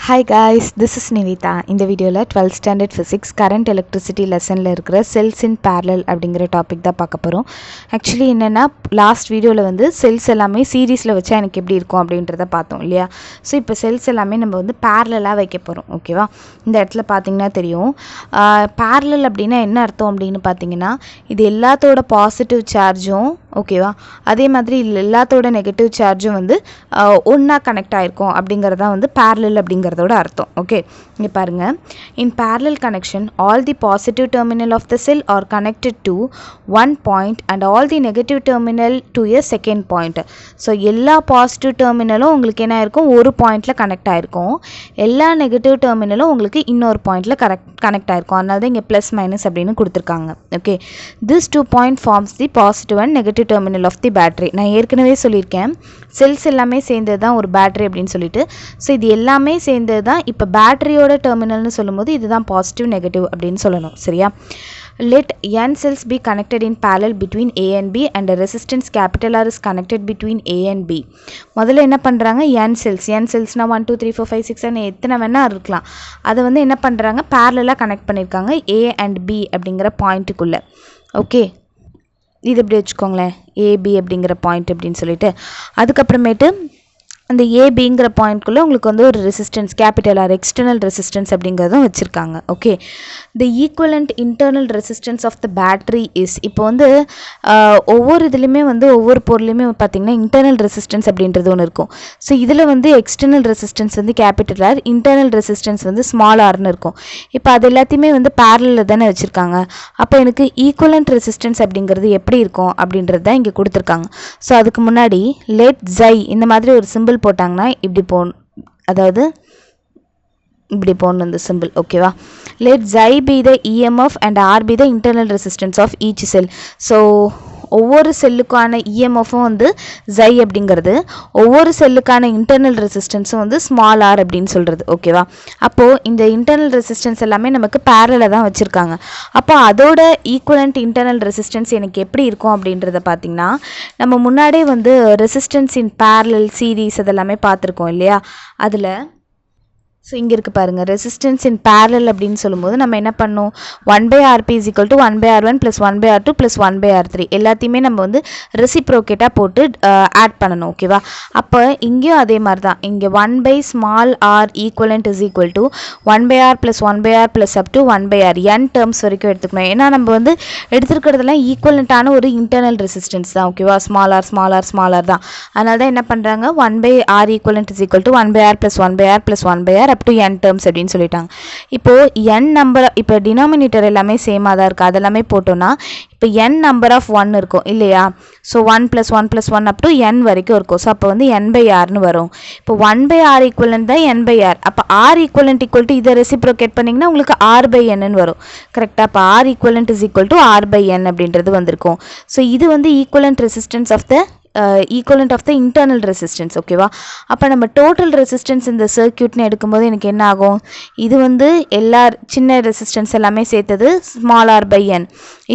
Hi guys, this is Nivita. இந்த வீடியோவில் 12th standard physics current electricity லெசனில் இருக்கிற செல்ஸ் இன் பேரலல் அப்படிங்கிற டாபிக் தான் பார்க்க போகிறோம். ஆக்சுவலி என்னென்னா லாஸ்ட் வீடியோவில் வந்து செல்ஸ் எல்லாமே சீரீஸில் வச்சா எனக்கு எப்படி இருக்கும் அப்படின்றத பார்த்தோம் இல்லையா. ஸோ இப்போ செல்ஸ் எல்லாமே நம்ம வந்து பேரலாக வைக்க போகிறோம். ஓகேவா, இந்த இடத்துல பார்த்தீங்கன்னா தெரியும். பேரலல் அப்படின்னா என்ன அர்த்தம் அப்படின்னு பார்த்தீங்கன்னா, இது எல்லாத்தோட பாசிட்டிவ் சார்ஜும் ஓகேவா, அதே மாதிரி எல்லாத்தோட நெகட்டிவ் சார்ஜும் வந்து ஒன்றா கனெக்ட் ஆகிருக்கும் அப்படிங்கிறதா வந்து பேரலல் அப்படிங்கிறதோட அர்த்தம். ஓகே, இங்கே பாருங்கள். In parallel connection all the positive terminal of the cell are connected to one point and all the negative terminal to a second point. So எல்லா பாசிட்டிவ் டெர்மினலும் உங்களுக்கு என்ன ஆயிருக்கும், ஒரு பாயிண்டில் கனெக்ட் ஆகிருக்கும். எல்லா நெகட்டிவ் டெர்மினலும் உங்களுக்கு இன்னொரு பாயிண்டில் கனெக்ட் ஆகிருக்கும். அதனால தான் இங்கே ப்ளஸ் மைனஸ் அப்படின்னு கொடுத்துருக்காங்க. Okay, this 2 point forms the positive and negative terminal of the battery. நான் ஏற்கனவே சொல்லியிருக்கேன், செல்ஸ் எல்லாமே சேர்ந்தது தான் ஒரு பேட்டரி அப்படின்னு சொல்லிட்டு. ஸோ இது எல்லாமே சேர்ந்தது தான் இப்போ பேட்டரியோட டெர்மினல்னு சொல்லும்போது இதுதான் பாசிட்டிவ் நெகட்டிவ் அப்படின்னு சொல்லணும். சரியா? Let n cells be connected in parallel between A and B and a resistance capital R is connected between A and B. முதல்ல என்ன பண்ணுறாங்க, n cellsனா 1 2 3 4 5 6 எத்தனை வேணா இருக்கலாம். அதை வந்து என்ன பண்ணுறாங்க, பேரலாக கனெக்ட் பண்ணியிருக்காங்க A and B அப்படிங்கிற பாயிண்ட்டுக்குள்ளே. ஓகே, இது எப்படி வச்சுக்கோங்களேன், ஏபி அப்படிங்கிற பாயிண்ட் அப்படின்னு சொல்லிட்டு. அதுக்கப்புறமேட்டு அந்த ஏபிங்கிற பாயிண்ட்குள்ளே உங்களுக்கு வந்து ஒரு resistance capital R external resistance அப்படிங்கிறதும் வச்சுருக்காங்க. Okay, the equivalent internal resistance of the battery is, இப்போ வந்து ஒவ்வொரு இதுலேயுமே வந்து ஒவ்வொரு பொருளையுமே பார்த்திங்கன்னா இன்டர்னல் ரெசிஸ்டன்ஸ் அப்படின்றது ஒன்று இருக்கும். ஸோ இதில் வந்து எக்ஸ்டர்னல் ரெசிஸ்டன்ஸ் வந்து கேபிட்டல் ஆர், இன்டர்னல் ரெசிஸ்டன்ஸ் வந்து ஸ்மால் ஆர்னு இருக்கும். இப்போ அது எல்லாத்தையுமே வந்து பேரலில் தானே வச்சுருக்காங்க. அப்போ எனக்கு ஈக்குவலண்ட் ரெசிஸ்டன்ஸ் அப்படிங்கிறது எப்படி இருக்கும் அப்படின்றது தான் இங்கே கொடுத்துருக்காங்க. ஸோ அதுக்கு முன்னாடி லெட் ஜை இந்த மாதிரி ஒரு சிம்பிள் போட்டாங்கன்னா இப்படி போகணும், அதாவது இப்படி போகணும் இந்த சிம்பிள். ஓகேவா, let xi be the EMF and R be the internal resistance of each cell. So ஒவ்வொரு செல்லுக்கான இஎம்எஃப்பும் வந்து ஜை அப்படிங்கிறது, ஒவ்வொரு செல்லுக்கான இன்டர்னல் ரெசிஸ்டன்ஸும் வந்து ஸ்மால் ஆர் அப்படின்னு சொல்கிறது. ஓகேவா, அப்போது இந்த இன்டர்னல் ரெசிஸ்டன்ஸ் எல்லாமே நமக்கு பேரலில் தான் வச்சுருக்காங்க. அப்போ அதோட ஈக்குவலண்ட் இன்டர்னல் ரெசிஸ்டன்ஸ் எனக்கு எப்படி இருக்கும் அப்படின்றத பார்த்திங்கன்னா, நம்ம முன்னாடியே வந்து ரெசிஸ்டன்ஸ் இன் பேரலல் சீரீஸ் அதெல்லாமே பார்த்துருக்கோம் இல்லையா. அதில் ஸோ இங்கே இருக்குது பாருங்கள், ரெசிஸ்டன்ஸ் இன் பேரலல் அப்படின்னு சொல்லும்போது நம்ம என்ன பண்ணோம், 1/Rp = 1/R1 + 1/R2 + 1/R3 எல்லாத்தையுமே நம்ம வந்து ரெசிப்ரோகேட்டாக போட்டு ஆட் பண்ணணும். ஓகேவா, அப்போ இங்கேயும் அதே மாதிரி தான். இங்கே 1/r equivalent is equal to 1/R + 1/R + up to 1/R n terms வரைக்கும் எடுத்துக்கணும். ஏன்னா நம்ம வந்து எடுத்துருக்கிறதுலாம் ஈக்குவலண்ட்டான ஒரு இன்டர்னல் ரெசிஸ்டன்ஸ் தான். ஓகேவா, ஸ்மால் ஆர் தான். அதனால தான் என்ன பண்ணுறாங்க, 1/R equivalent is equal to 1/R + 1/R + 1/R up to n terms அப்படின்னு சொல்லிட்டாங்க. இப்போது n நம்பர், இப்போ டினாமினேட்டர் எல்லாமே சேமாக தான் இருக்குது, அதெல்லாமே போட்டோன்னா இப்போ n நம்பர் ஆஃப் 1 இருக்கும் இல்லையா. ஸோ 1 + 1 + 1 up to n வரைக்கும் இருக்கும். ஸோ அப்போ வந்து n/rன்னு வரும். இப்போ 1/r ஈக்குவலண்ட் தான் n/r. அப்போ r ஈக்குவலண்ட் ஈக்குவல் டு இதை ரெசிப்ரோகேட் பண்ணிங்கன்னா உங்களுக்கு r/n வரும். கரெக்டாக, அப்போ r equivalent is equal to r/n அப்படின்றது வந்திருக்கும். ஸோ இது வந்து equivalent resistance of the equivalent of the internal resistance. ஓகேவா, அப்போ நம்ம டோட்டல் ரெசிஸ்டன்ஸ் இந்த சர்க்யூட்னு எடுக்கும்போது எனக்கு என்ன ஆகும், இது வந்து எல்லா சின்ன ரெசிஸ்டன்ஸ் எல்லாமே சேர்த்தது ஸ்மால் r/n.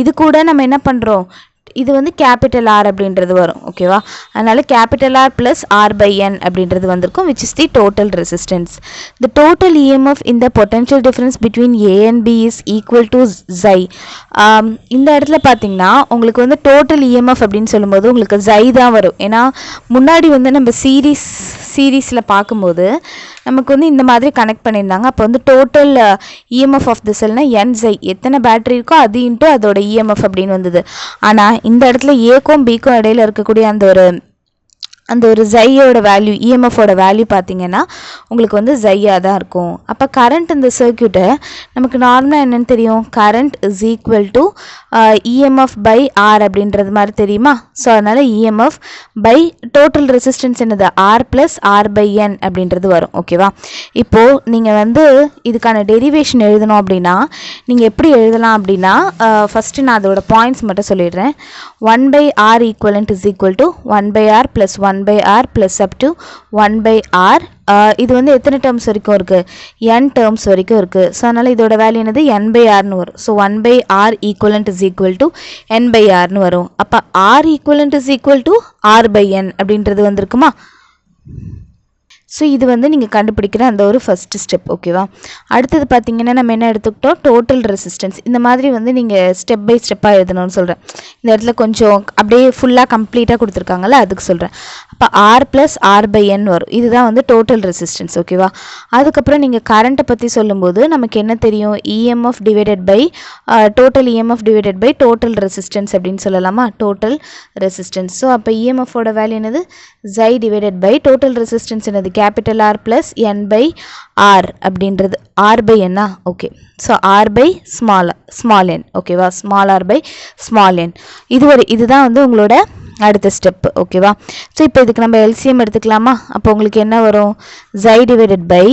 இது கூட நம்ம என்ன பண்ணுறோம், இது வந்து கேபிட்டல் ஆர் அப்படின்றது வரும். ஓகேவா, அதனால கேபிட்டல் ஆர் ப்ளஸ் r/n அப்படின்றது வந்திருக்கும், which is the total resistance. The total EMF in the potential difference between A and B is equal to xi. இந்த இடத்துல பார்த்தீங்கன்னா உங்களுக்கு வந்து டோட்டல் இஎம்எஃப் அப்படின்னு சொல்லும்போது உங்களுக்கு ஜை தான் வரும். ஏன்னா முன்னாடி வந்து நம்ம சீரீஸில் பார்க்கும்போது நமக்கு வந்து இந்த மாதிரி கனெக்ட் பண்ணியிருந்தாங்க. அப்போ வந்து டோட்டல் இஎம்எஃப் ஆஃப் தி செல்னா n/, எத்தனை பேட்டரி இருக்கோ அது இன்ட்டு அதோட இஎம்எஃப் அப்படின்னு வந்தது. ஆனால் இந்த இடத்துல ஏக்கும் பிக்கும் இடையில இருக்கக்கூடிய அந்த ஒரு ஜையோட வேல்யூ, இஎம்எஃபோட வேல்யூ பார்த்தீங்கன்னா உங்களுக்கு வந்து ஜையாக தான் இருக்கும். அப்போ கரண்ட் இந்த சர்க்யூட்டை நமக்கு நார்மலாக என்னென்னு தெரியும், current is equal to EMF by R அப்படின்றது மாதிரி தெரியுமா. ஸோ அதனால் இஎம்எஃப் பை டோட்டல் ரெசிஸ்டன்ஸ் என்னது, r + r/n அப்படின்றது வரும். ஓகேவா, இப்போது நீங்கள் வந்து இதுக்கான டெரிவேஷன் எழுதணும் அப்படின்னா நீங்கள் எப்படி எழுதலாம் அப்படின்னா, ஃபஸ்ட்டு நான் அதோட பாயிண்ட்ஸ் மட்டும் சொல்லிடுறேன். 1/R equivalent is equal to 1/R + 1/R + up to 1/R. இது வந்து எத்தனை டேர்ம்ஸ் வரைக்கும் இருக்குது, n டேர்ம்ஸ் வரைக்கும் இருக்குது. ஸோ அதனால் இதோட வேல்யூ என்னது, n/rன்னு வரும். So 1/R equivalent is equal to n/rன்னு வரும். அப்போ r equivalent is equal to r/n அப்படின்றது வந்திருக்குமா. ஸோ இது வந்து நீங்கள் கண்டுபிடிக்கிற அந்த ஒரு ஃபஸ்ட்டு ஸ்டெப். ஓகேவா? அடுத்தது பார்த்தீங்கன்னா நம்ம என்ன எடுத்துக்கிட்டோம், டோட்டல் ரெசிஸ்டன்ஸ். இந்த மாதிரி வந்து நீங்கள் ஸ்டெப் பை ஸ்டெப்பாக எழுதணும்னு சொல்கிறேன். இந்த இடத்துல கொஞ்சம் அப்படியே ஃபுல்லாக கம்ப்ளீட்டாக கொடுத்துருக்காங்கல்ல, அதுக்கு சொல்கிறேன். அப்போ ஆர் ப்ளஸ் ஆர் பை என் வரும். இதுதான் வந்து டோட்டல் ரெசிஸ்டன்ஸ். ஓகேவா? அதுக்கப்புறம் நீங்கள் கரண்ட்டை பற்றி சொல்லும்போது நமக்கு என்ன தெரியும், EMF divided by total EMF divided by total resistance அப்படின்னு சொல்லலாமா, டோட்டல் ரெசிஸ்டன்ஸ். ஸோ அப்போ இஎம்எஃபோட வேல்யூ என்னது, Xi divided by total resistance என்னது, capital R plus N by R அப்படின்றது ஆர் பை என்ன. Okay, so R by small N. ஓகேவா? Small R by small N. இதுதான் வந்து உங்களோட அடுத்த ஸ்டெப்பு. ஓகேவா? ஸோ இப்போ இதுக்கு நம்ம எல்சிஎம் எடுத்துக்கலாமா? அப்போ உங்களுக்கு என்ன வரும், Xi divided by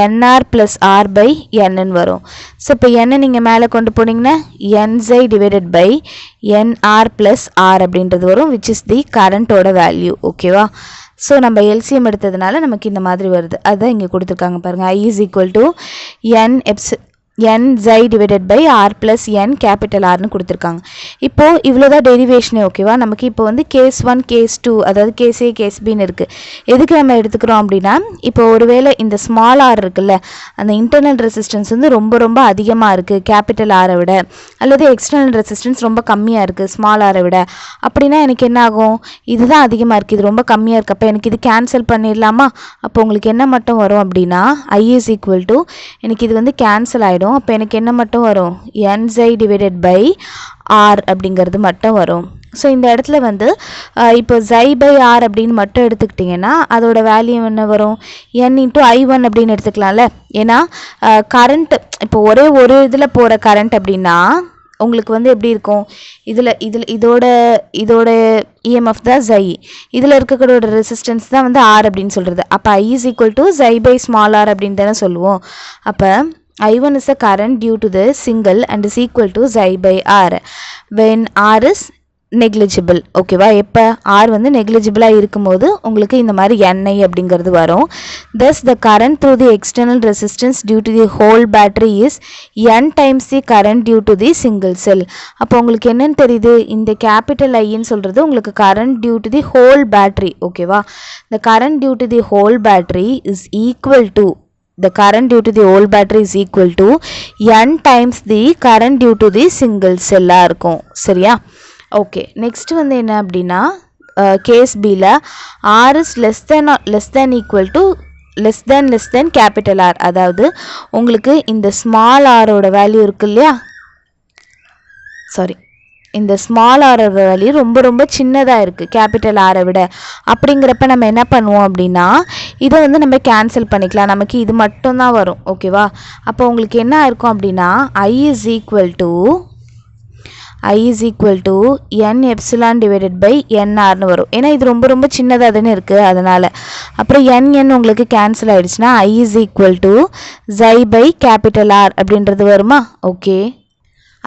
NR plus R by என்னு வரும். ஸோ இப்போ என்ன நீங்கள் மேலே கொண்டு போனீங்கன்னா Nxi divided by NR plus R அப்படின்றது வரும், விச் இஸ் தி கரண்ட்டோட வேல்யூ. ஓகேவா? ஸோ நம்ம எல்சிஎம் எடுத்ததுனால நமக்கு இந்த மாதிரி வருது. அதுதான் இங்கே கொடுத்துருக்காங்க பாருங்கள். I is equal to n Xi divided by R plus N capital ஆர்னு கொடுத்துருக்காங்க. இப்போது இவ்வளோதான் டெரிவேஷனே. ஓகேவா? நமக்கு இப்போ வந்து கேஸ் 1 கேஸ் 2 அதாவது கேஸ் ஏ கேஸ் பின்னு இருக்குது. எதுக்கு நம்ம எடுத்துக்கிறோம் அப்படின்னா, இப்போ ஒருவேளை இந்த ஸ்மால் ஆர் இருக்குல்ல, அந்த இன்டர்னல் ரெசிஸ்டன்ஸ் வந்து ரொம்ப ரொம்ப அதிகமாக இருக்குது கேபிட்டல் ஆரை விட, அல்லது எக்ஸ்டர்னல் ரெசிஸ்டன்ஸ் ரொம்ப கம்மியாக இருக்குது ஸ்மால் ஆரை விட, அப்படின்னா எனக்கு என்ன ஆகும், இதுதான் அதிகமாக இருக்குது, இது ரொம்ப கம்மியாக இருக்குது. அப்போ எனக்கு இது கேன்சல் பண்ணிடலாமா? அப்போ உங்களுக்கு என்ன மட்டும் வரும் அப்படின்னா I is equal to, எனக்கு இது வந்து கேன்சல் ஆகிடும். அப்போ எனக்கு என்ன மட்டும் வரும், Nxi டிவைடட் பை ஆர் அப்படிங்கிறது மட்டும் வரும். ஸோ இந்த இடத்துல வந்து இப்போ Xi பை ஆர் அப்படின்னு மட்டும் எடுத்துக்கிட்டிங்கன்னா அதோட வேல்யூ என்ன வரும், n இன்ட்டு I1 அப்படின்னு எடுத்துக்கலாம்ல. ஏன்னா கரண்ட் இப்போ ஒரே ஒரு இதில் போகிற கரண்ட் அப்படின்னா உங்களுக்கு வந்து எப்படி இருக்கும், இதோட இஎம்எஃப் தான் Xi, இதில் இருக்கக்கூடிய ரெசிஸ்டன்ஸ் தான் வந்து ஆர் அப்படின்னு சொல்கிறது. அப்போ I is equal to Xi by small R அப்படின்னு தானே சொல்லுவோம். அப்போ I1 is a current due to the single and is equal to Xi by R when R is negligible. ஓகேவா? எப்போ R வந்து நெக்லிஜிபிளாக இருக்கும்போது உங்களுக்கு இந்த மாதிரி Ni அப்படிங்கிறது வரும். Thus the current through the external resistance due to the whole battery is n times the current due to the single cell. அப்போ உங்களுக்கு என்னன்னு தெரியுது, இந்த கேபிட்டல் ஐன்னு சொல்கிறது உங்களுக்கு current due to the whole battery. ஓகேவா? The current due to the whole battery is equal to, the current due to the whole battery is equal to n times the current due to the single cell இருக்கும். சரியா? Okay, next வந்து என்ன அப்படின்னா case பியில் R is less than equal to less than capital R. அதாவது உங்களுக்கு இந்த small ஆரோட வேல்யூ இருக்கு இல்லையா, சாரி, இந்த ஸ்மால் ஆரோட வேல்யூ ரொம்ப ரொம்ப சின்னதாக இருக்குது கேபிட்டல் ஆரை விட. அப்படிங்கிறப்ப நம்ம என்ன பண்ணுவோம் அப்படின்னா இதை வந்து நம்ம கேன்சல் பண்ணிக்கலாம், நமக்கு இது மட்டும்தான் வரும். ஓகேவா? அப்போ உங்களுக்கு என்ன இருக்கும் அப்படின்னா I is equal to n epsilon divided by nrன்னு வரும். ஏன்னா இது ரொம்ப ரொம்ப சின்னதாக தானே இருக்குது, அதனால். அப்புறம் n உங்களுக்கு கேன்சல் ஆகிடுச்சுன்னா I is equal to Xi by capital R அப்படின்றது வருமா? ஓகே,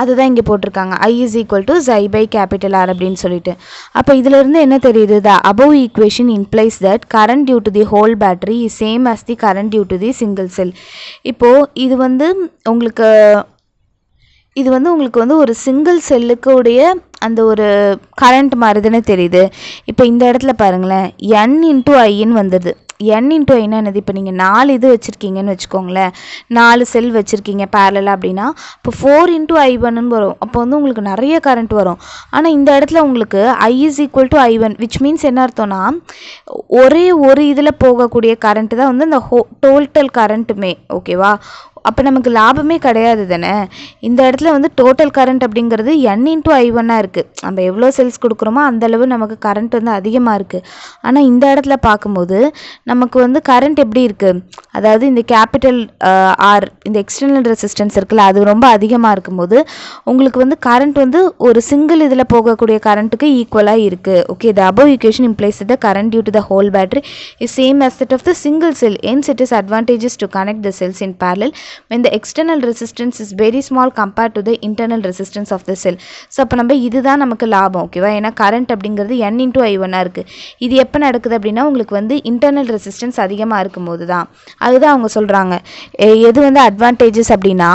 அதுதான் இங்கே போட்டிருக்காங்க, I is equal to Xi by capital R அப்படின்னு சொல்லிட்டு. அப்போ இதிலிருந்து என்ன தெரியுது, the above equation implies that current due to the whole battery is same as the current due to the single cell. இப்போது இது வந்து உங்களுக்கு வந்து ஒரு சிங்கிள் செல்லுக்கு உடைய அந்த ஒரு கரண்ட் மாதிரி தானே தெரியுது. இப்போ இந்த இடத்துல பாருங்களேன், n இன்ட்டு ஐன்னு வந்துடுது. n இன்ட்டு ஐன்னா என்னது, இப்போ நீங்கள் 4 இது வச்சுருக்கீங்கன்னு வச்சுக்கோங்களேன், 4 செல் வச்சுருக்கீங்க பேரலாக அப்படின்னா, இப்போ 4 இன்ட்டு I1ன்னு வரும். அப்போ வந்து உங்களுக்கு நிறைய கரண்ட் வரும். ஆனால் இந்த இடத்துல உங்களுக்கு I is equal to I1, which means என்ன அர்த்தம்னா ஒரே ஒரு இதில் போகக்கூடிய கரண்ட்டு தான் வந்து இந்த டோட்டல் கரண்ட்டுமே. ஓகேவா? அப்போ நமக்கு லாபமே கிடையாது தானே. இந்த இடத்துல வந்து டோட்டல் கரண்ட் அப்படிங்கிறது n இன்ட்டு I1 இருக்குது. நம்ம எவ்வளோ செல்ஸ் கொடுக்குறோமோ அந்தளவு நமக்கு கரண்ட் வந்து அதிகமாக இருக்குது. ஆனால் இந்த இடத்துல பார்க்கும்போது நமக்கு வந்து கரண்ட் எப்படி இருக்குது, அதாவது இந்த கேபிட்டல் ஆர் இந்த எக்ஸ்டர்னல் ரெசிஸ்டன்ஸ் இருக்குல்ல, அது ரொம்ப அதிகமாக இருக்கும்போது உங்களுக்கு வந்து கரண்ட் வந்து ஒரு சிங்கிள் இதில் போகக்கூடிய கரண்ட்டுக்கு ஈக்குவலாக இருக்குது. Okay, the above equation implies that the current due to the whole battery is same as that of the single cell. Hence it is advantageous to connect the cells in parallel when the external resistance is very small compared to the internal resistance of the cell. So அப்போ நம்ம இதுதான் நமக்கு லாபம். ஓகேவா? ஏன்னா current அப்படிங்கிறது n into I1 இருக்குது. இது எப்போ நடக்குது அப்படின்னா உங்களுக்கு வந்து இன்டர்னல் ரெசிஸ்டன்ஸ் அதிகமாக இருக்கும்போது தான். அதுதான் அவங்க சொல்கிறாங்க. எது வந்து அட்வான்டேஜஸ் அப்படின்னா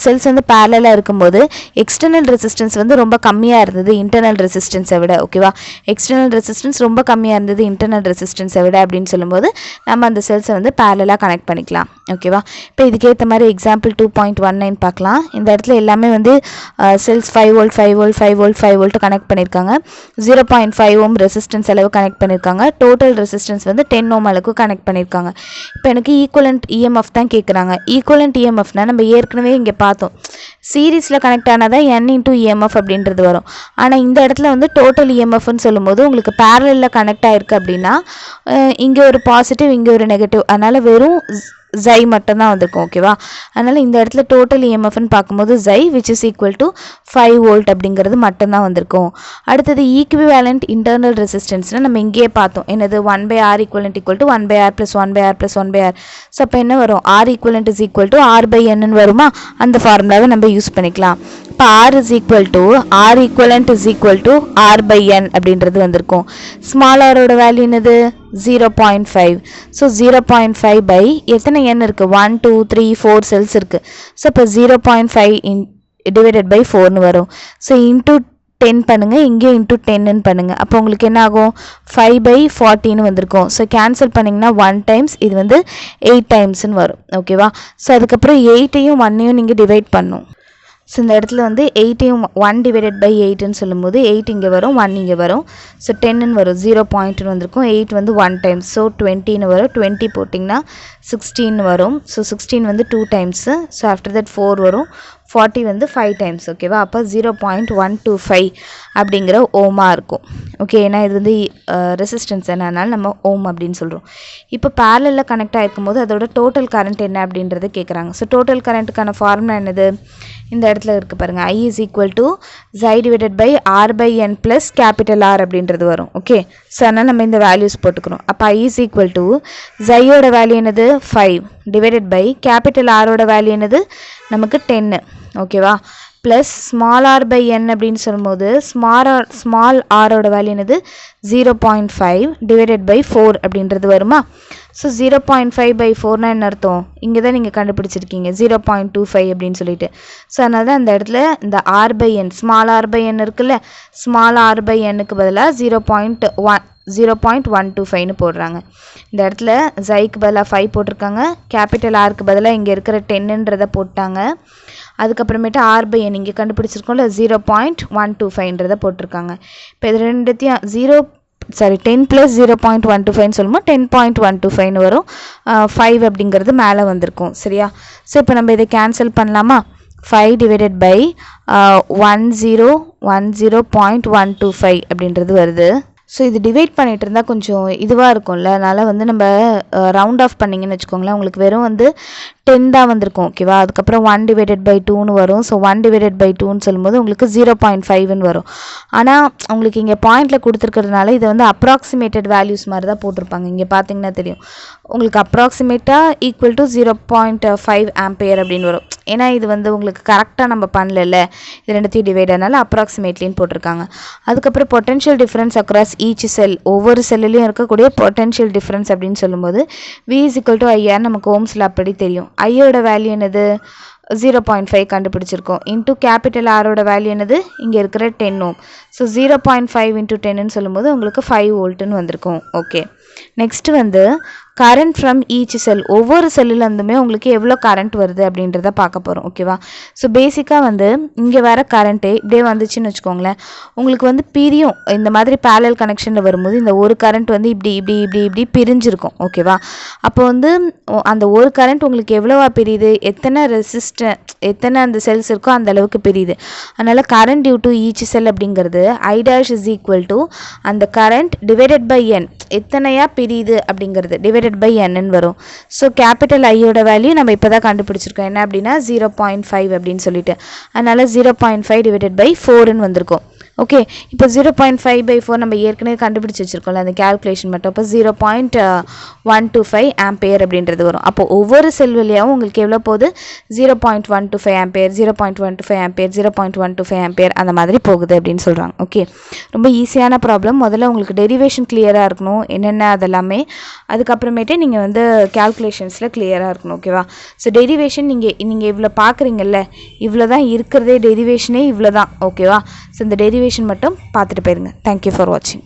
செல்ஸ் வந்து பேரலாக இருக்கும்போது எக்ஸ்டர்னல் ரெசிஸ்டன்ஸ் வந்து ரொம்ப கம்மியாக இருந்தது இன்டர்னல் ரெசிஸ்டன்ஸை விட. ஓகேவா? எக்ஸ்டர்னல் ரெசிஸ்டன்ஸ் ரொம்ப கம்மியாக இருந்தது இன்டர்னல் ரெசிஸ்டன்ஸை விட அப்படின்னு சொல்லும்போது நம்ம அந்த செல்ஸை வந்து பேரலாக கனெக்ட் பண்ணிக்கலாம். ஓகேவா? இப்போ இதுக்கேற்ற மாதிரி எக்ஸாம்பிள் 2.19 பார்க்கலாம். இந்த இடத்துல எல்லாமே வந்து cells 5 volt 5 volt 5 volt 5 volt connect பண்ணியிருக்காங்க. 0.5 ஓம் ரெசிஸ்டன்ஸ் அளவு கனெக்ட் பண்ணியிருக்காங்க. டோட்டல் ரெசிஸ்டன்ஸ் வந்து 10 ஓம் அளவுக்கு கனெக்ட் பண்ணியிருக்காங்க. இப்போ எனக்கு ஈக்குவலண்ட் இஎம்எஃப் தான் கேட்குறாங்க. ஈக்குவலண்ட் இஎம்எஃப்னா நம்ம ஏற்கனவே இங்கே பார்த்தோம், சீரீஸில் கனெக்ட் ஆனால் தான் n இன்டூ இஎம்எஃப் அப்படின்றது வரும். ஆனால் இந்த இடத்துல வந்து டோட்டல் இஎம்எஃப்னு சொல்லும்போது உங்களுக்கு பேரலில் கனெக்ட் ஆகிருக்கு அப்படின்னா இங்கே ஒரு பாசிட்டிவ் இங்கே ஒரு நெகட்டிவ், அதனால் வெறும் ஜை மட்டும்தான் வந்திருக்கும். ஓகேவா? அதனால் இந்த இடத்துல டோட்டல் இஎம்எஃப்னு பார்க்கும்போது xi which is equal to 5 volt அப்படிங்கிறது மட்டும்தான் வந்திருக்கும். அடுத்தது ஈக்விவேலண்ட் இன்டர்னல் ரெசிஸ்டன்ஸ்னால் நம்ம இங்கேயே பார்த்தோம், என்னது 1/R equivalent equal to 1/R + 1/R + 1/R. So அப்போ என்ன வரும்? R equivalent is equal to R/N வருமா? அந்த ஃபார்முலாவை நம்ம யூஸ் பண்ணிக்கலாம். இப்போ R is equal to R equivalent is equal to R/N அப்படின்றது வந்திருக்கும். ஸ்மால் ஆரோட வேல்யூ என்னது? 0.5. ஸோ 0.5 பை எத்தனை n இருக்குது? 1 2 3 4 செல்ஸ் இருக்குது. ஸோ இப்போ 0.5 டிவைடட் பை 4ன்னு வரும். ஸோ இன்டூ 10 பண்ணுங்கள், இங்கேயும் இன்டூ 10ன்னு பண்ணுங்கள். அப்போ உங்களுக்கு என்ன ஆகும்? 5/40ன்னு வந்திருக்கும். ஸோ கேன்சல் பண்ணிங்கன்னா 1 டைம்ஸ், இது வந்து 8 டைம்ஸ்ன்னு வரும். ஓகேவா? ஸோ அதுக்கப்புறம் 8ஐயும் 1ஐயும் நீங்கள் டிவைட் பண்ணும். ஸோ இந்த இடத்துல வந்து 8ஐயும் 1 டிவைடட் பை 8ன்னு சொல்லும்போது 8 இங்கே வரும், 1 இங்கே வரும். ஸோ 10ன்னு வரும், 0.ன்னு வந்திருக்கும். 8 வந்து 1 டைம்ஸ், ஸோ 20ன்னு வரும். 20 போட்டிங்கன்னா 16 வரும். ஸோ 16 வந்து 2 டைம்ஸு. ஸோ ஆஃப்டர் தட் 4 வரும். 40 வந்து 5 டைம்ஸ். ஓகேவா? அப்போ 0.125 அப்படிங்கிற ஓமாக இருக்கும். ஓகே, ஏன்னா இது வந்து ரெசிஸ்டன்ஸ் என்னன்னால நம்ம ஓம் அப்படின்னு சொல்கிறோம். இப்போ பேரலில் கனெக்ட் ஆகிருக்கும் போது அதோட டோட்டல் கரண்ட் என்ன அப்படின்றது கேட்குறாங்க. ஸோ டோட்டல் கரண்ட்டுக்கான ஃபார்முலா என்னது? இந்த இடத்துல இருக்குது பாருங்கள், I is equal to xi divided by R/N plus capital R அப்படின்றது வரும். ஓகே, ஸோ அதனால் நம்ம இந்த வேல்யூஸ் போட்டுக்கிறோம். அப்போ I இஸ் ஈக்குவல் டு ஜையோட வேல்யூ என்னது? 5 டிவைடட் பை கேபிட்டல் ஆரோட வேல்யூ என்னது? நமக்கு 10. ஓகேவா? ப்ளஸ் ஸ்மால் R/N அப்படின்னு சொல்லும்போது ஸ்மால் ஆரோட வேல்யூ என்னது? 0.5 டிவைடட் பை 4 அப்படின்றது வருமா? ஸோ 0.5/4னா என்ன அர்த்தம்? இங்கே தான் நீங்கள் கண்டுபிடிச்சிருக்கீங்க 0.25 அப்படின்னு சொல்லிட்டு. ஸோ அதனால தான் இந்த இடத்துல இந்த R/N ஸ்மால் R/N இருக்குல்ல, ஸ்மால் R/Nக்கு பதிலாக 0.125ன்னு போடுறாங்க. இந்த இடத்துல ஜைக்கு பதிலாக 5 போட்டிருக்காங்க, கேபிட்டல் ஆருக்கு பதிலாக இங்கே இருக்கிற 10ன்றதை போட்டாங்க. அதுக்கப்புறமேட்டு R/N இங்கே கண்டுபிடிச்சிருக்கோம்ல 0.125ன்றதை போட்டிருக்காங்க. இப்போ இது ரெண்டுத்தையும் 10 + 0.125ன்னு சொல்லும்போது 10.125ன்னு வரும். 5 அப்படிங்கிறது மேலே வந்திருக்கும். சரியா? ஸோ இப்போ நம்ம இதை கேன்சல் பண்ணலாமா? 5 டிவைடட் பை 1010.125 அப்படின்றது வருது. ஸோ இது டிவைட் பண்ணிகிட்டு இருந்தால் கொஞ்சம் இதுவாக இருக்கும்ல, அதனால் வந்து நம்ம ரவுண்ட் ஆஃப் பண்ணிங்கன்னு வச்சுக்கோங்களேன், உங்களுக்கு வெறும் வந்து 10 தான் வந்திருக்கும். ஓகேவா? அதுக்கப்புறம் 1 டிவைடட் பை 2ன்னு வரும். ஸோ 1 டிவைடட் பை 2ன்னு சொல்லும்போது உங்களுக்கு 0.5ன்னு வரும். ஆனால் உங்களுக்கு இங்கே பாயிண்டில் கொடுத்துருக்கிறதுனால இதை வந்து அப்ராக்சிமேட்டட் வேல்யூஸ் மாதிரி தான் போட்டிருப்பாங்க. இங்கே பார்த்தீங்கன்னா தெரியும் உங்களுக்கு அப்ராக்சிமேட்டாக ஈக்குவல் டு 0.5 ஆம்பியர் அப்படின்னு வரும். ஏன்னா இது வந்து உங்களுக்கு கரெக்டாக நம்ம பண்ணல, இது ரெண்டுத்தையும் டிவைட் ஆனால அப்ராக்சிமேட்லின்னு போட்டிருக்காங்க. அதுக்கப்புறம் பொட்டென்ஷியல் டிஃப்ரென்ஸ் அக்ராஸ் ஈச் செல், ஒவ்வொரு செல்லுலையும் இருக்கக்கூடிய பொட்டென்ஷியல் டிஃப்ரென்ஸ் அப்படின்னு சொல்லும்போது V = IR நமக்கு ஓம்ஸில் அப்படி தெரியும். ஐயோட வேல்யூ என்னது? 0.5 கண்டுபிடிச்சிருக்கோம். இன்டூ கேபிட்டல் ஆரோட வேல்யூ என்னது? இங்கே இருக்கிற 10 ஓம். ஸோ 0.5 × 10ன்னு சொல்லும்போது உங்களுக்கு 5 வோல்ட்டுன்னு வந்திருக்கும். ஓகே, நெக்ஸ்ட்டு வந்து கரண்ட் ஃப்ரம் ஈச் செல், ஒவ்வொரு செல்லுலேருந்துமே உங்களுக்கு எவ்வளோ கரண்ட் வருது அப்படின்றத பார்க்க போகிறோம். ஓகேவா? ஸோ பேசிக்காக வந்து இங்கே வர கரண்ட்டே இப்படியே வந்துச்சுன்னு வச்சுக்கோங்களேன், உங்களுக்கு வந்து பிரியும். இந்த மாதிரி பேரலல் கனெக்ஷனில் வரும்போது இந்த ஒரு கரண்ட் வந்து இப்படி இப்படி இப்படி இப்படி பிரிஞ்சிருக்கும். ஓகேவா? அப்போ வந்து அந்த ஒரு கரண்ட் உங்களுக்கு எவ்வளோவா பிரியுது, எத்தனை அந்த செல்ஸ் இருக்கோ அந்த அளவுக்கு பிரியுது. அதனால் current due to each cell அப்படிங்கிறது I' இஸ் ஈக்குவல் டு அந்த கரண்ட் டிவைடட் பை n, எத்தனையா பிரியுது அப்படிங்கிறது டிவைடட் பை n வரும். ஸோ கேபிட்டல் ஐயோட வேல்யூ நம்ம இப்போ தான் கண்டுபிடிச்சிருக்கோம், என்ன அப்படின்னா 0.5 அப்படின்னு சொல்லிட்டு. அதனால் 0.5 டிவைடட் பை 4ன்னு வந்திருக்கும். ஓகே, இப்போ 0.5/4 நம்ம ஏற்கனவே கண்டுபிடிச்சி வச்சுருக்கோம்ல அந்த கேல்குலேஷன் மட்டும். இப்போ 0.125 ஆம்பியர் அப்படின்றது வரும். அப்போ ஒவ்வொரு செல் வழியாகவும் உங்களுக்கு எவ்வளோ போகுது? 0.125 ஆம்பியர், 0.125 ஆம்பியர், 0.125 ஆம்பியர் அந்த மாதிரி போகுது அப்படின்னு சொல்கிறாங்க. ஓகே, ரொம்ப ஈஸியான ப்ராப்ளம். முதல்ல உங்களுக்கு டெரிவேஷன் கிளியராக இருக்கணும், என்னென்ன அதெல்லாமே. அதுக்கப்புறமேட்டு நீங்கள் வந்து கேல்குலேஷன்ஸில் கிளியராக இருக்கணும். ஓகேவா? ஸோ டெரிவேஷன் நீங்கள் இவ்வளோ பார்க்குறீங்கல்ல, இவ்வளோ தான் இருக்கிறதே, டெரிவேஷனே இவ்வளோ தான். ஓகேவா? ஸோ இந்த டெரிவேஷன் மட்டும் பார்த்துட்டு போயிருங்க. தேங்க்யூ ஃபார் வாட்சிங்.